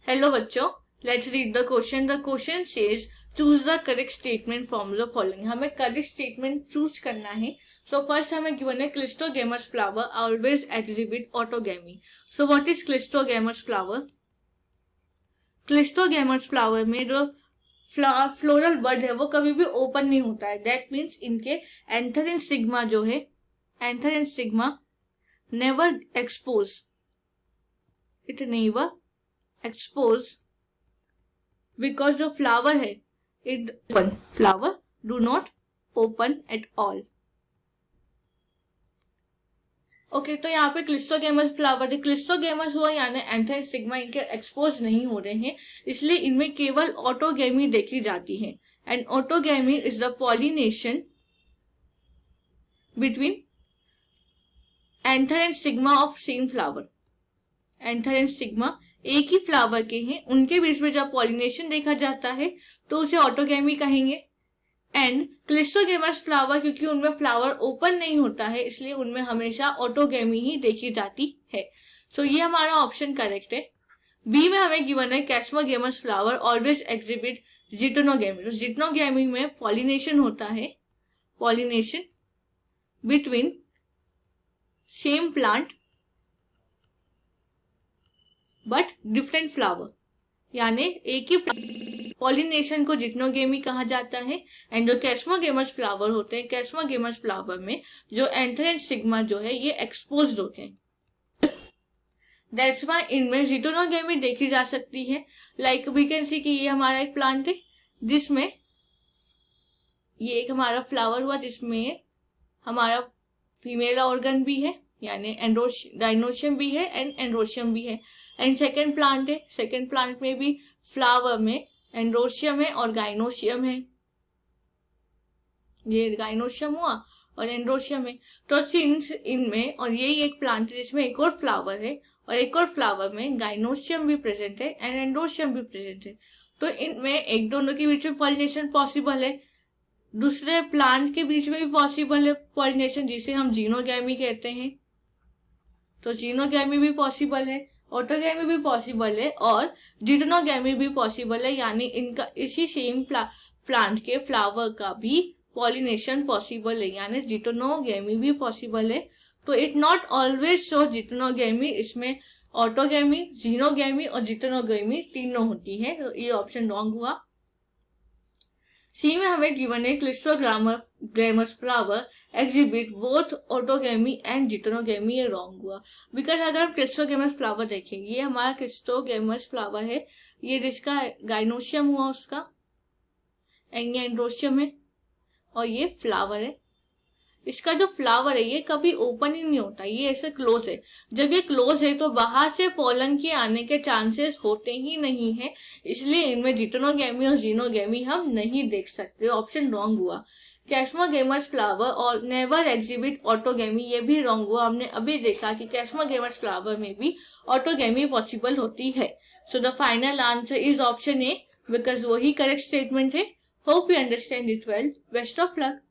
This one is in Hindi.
हेलो बच्चों, let's read the question. The question says choose the correct statement from the following. हमें करेक्ट स्टेटमेंट चूज करना है. सो फर्स्ट हमें गिवन है cleistogamous flower always exhibit autogamy. So what is cleistogamous flower? Cleistogamous flower में जो फ्लोरल बड है वो कभी भी ओपन नहीं होता है. दैट मीन्स इनके एंथर एंड सिग्मा जो है, anther and sigma never expose, it never expose because जो फ्लावर है it open, flower do not open at all. Okay तो यहाँ पे क्लिस्टोगेमस फ्लावर है. क्लिस्टोगेमस हुआ यानी एंथर सिग्मा इनके एक्सपोज नहीं हो रहे हैं, इसलिए इनमें केवल ऑटोगेमी देखी जाती है. And autogamy is the pollination between anther and sigma of same flower. Anther and sigma एक ही फ्लावर के हैं, उनके बीच में जब पॉलिनेशन देखा जाता है तो उसे ऑटोगेमी कहेंगे. एंड क्लिस्टोगेमस फ्लावर क्योंकि उनमें फ्लावर ओपन नहीं होता है इसलिए उनमें हमेशा ऑटोगेमी ही देखी जाती है. सो ये हमारा ऑप्शन करेक्ट है. बी में हमें गिवन है कैस्मोगेमस फ्लावर ऑलवेज एग्जिबिट जिटोनोगेमी. तो जिटोनोगेमी में पॉलिनेशन होता है, pollination between same plant but different flower, यानी एक ही पॉलिनेशन को जिटोनोगेमी कहा जाता है. एंड जो कैस्मोगेमस फ्लावर होते हैं, कैस्मोगेमस फ्लावर में जो एंथर एंड सिग्मा जो है ये एक्सपोज्ड होते हैं. दैट्स व्हाई इनमें जिटोनोगेमी देखी जा सकती है. लाइक वी कैन सी कि ये हमारा एक प्लांट है जिसमें ये एक हमारा फ्लावर हुआ जिसमें हमारा फीमेल ऑर्गन भी है यानी गाइनोशियम भी है एंड एंड्रोशियम भी है. एंड सेकेंड प्लांट है, सेकेंड प्लांट में भी फ्लावर में एंड्रोशियम है और गाइनोशियम है. ये गाइनोशियम हुआ और एंड्रोशियम है. तो सिंस इनमें और यही एक प्लांट है जिसमें एक और फ्लावर है और एक और फ्लावर में गाइनोशियम भी प्रेजेंट है एंड एंड्रोशियम भी प्रेजेंट है. तो इनमें एक दोनों के बीच में पॉलिनेशन पॉसिबल है. दूसरे प्लांट के बीच में भी पॉसिबल है पॉलिनेशन, जिसे हम जीनोगेमी कहते हैं. तो जीनोगेमी भी पॉसिबल है, ऑटोगेमी भी पॉसिबल है और जिटोनोगेमी भी पॉसिबल है. यानी इनका इसी सेम प्लांट के फ्लावर का भी पॉलिनेशन पॉसिबल है, यानी जिटोनोगेमी भी पॉसिबल है. तो इट नॉट ऑलवेज शो जिटोनोगेमी, इसमें ऑटोगेमी, जीनोगेमी और जिटोनोगेमी तीनों होती है. तो ये ऑप्शन रॉन्ग हुआ. सी में हमें गिवन है cleistogamous flower exhibit both autogamy and geitonogamy. ये रॉन्ग हुआ बिकॉज अगर हम क्लिस्टोगेमस फ्लावर देखें, ये हमारा क्लिस्टोगेमस फ्लावर है, ये जिसका गाइनोशियम हुआ उसका, एंड ये एंड्रोशियम है और ये फ्लावर है. इसका जो फ्लावर है ये कभी ओपन ही नहीं होता, ये ऐसे क्लोज है. जब ये क्लोज है तो बाहर से पोलन के आने के चांसेस होते ही नहीं है, इसलिए इनमें जिटोनोगेमी और जीनोगेमी हम नहीं देख सकते. ऑप्शन रॉन्ग हुआ. कैस्मोगेमस फ्लावर और नेवर एग्जिबिट ऑटोगेमी, ये भी रॉन्ग हुआ. हमने अभी देखा कि कैस्मोगेमस फ्लावर में भी ऑटोगेमी पॉसिबल होती है. So the final answer is option A because वही करेक्ट स्टेटमेंट है. Hope you understand it well. Best of luck.